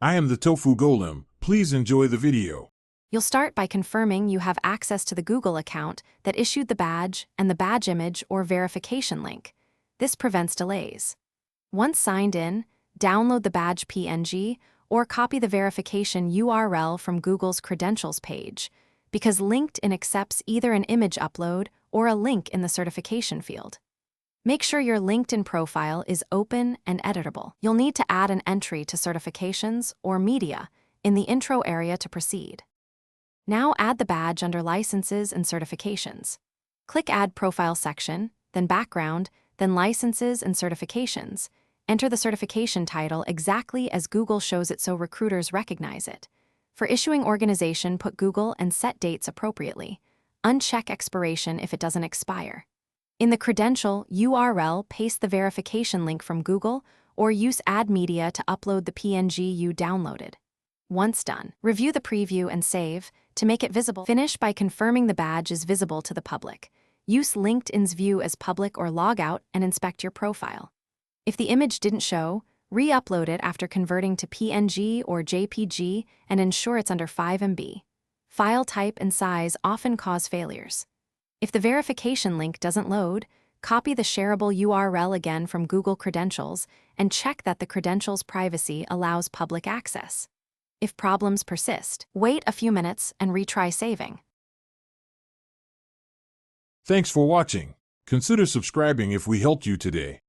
I am the Tofu Golem. Please enjoy the video. You'll start by confirming you have access to the Google account that issued the badge and the badge image or verification link. This prevents delays. Once signed in, download the badge PNG or copy the verification URL from Google's credentials page, because LinkedIn accepts either an image upload or a link in the certification field. Make sure your LinkedIn profile is open and editable. You'll need to add an entry to certifications or media in the intro area to proceed. Now add the badge under Licenses and Certifications. Click Add Profile section, then Background, then Licenses and Certifications. Enter the certification title exactly as Google shows it so recruiters recognize it. For issuing organization, put Google and set dates appropriately. Uncheck expiration if it doesn't expire. In the credential URL, paste the verification link from Google or use Add Media to upload the PNG you downloaded. Once done, review the preview and save to make it visible. Finish by confirming the badge is visible to the public. Use LinkedIn's View as public or log out and inspect your profile. If the image didn't show, re-upload it after converting to PNG or JPG and ensure it's under 5 MB. File type and size often cause failures. If the verification link doesn't load, copy the shareable URL again from Google Credentials and check that the credentials privacy allows public access. If problems persist, wait a few minutes and retry saving. Thanks for watching. Consider subscribing if we helped you today.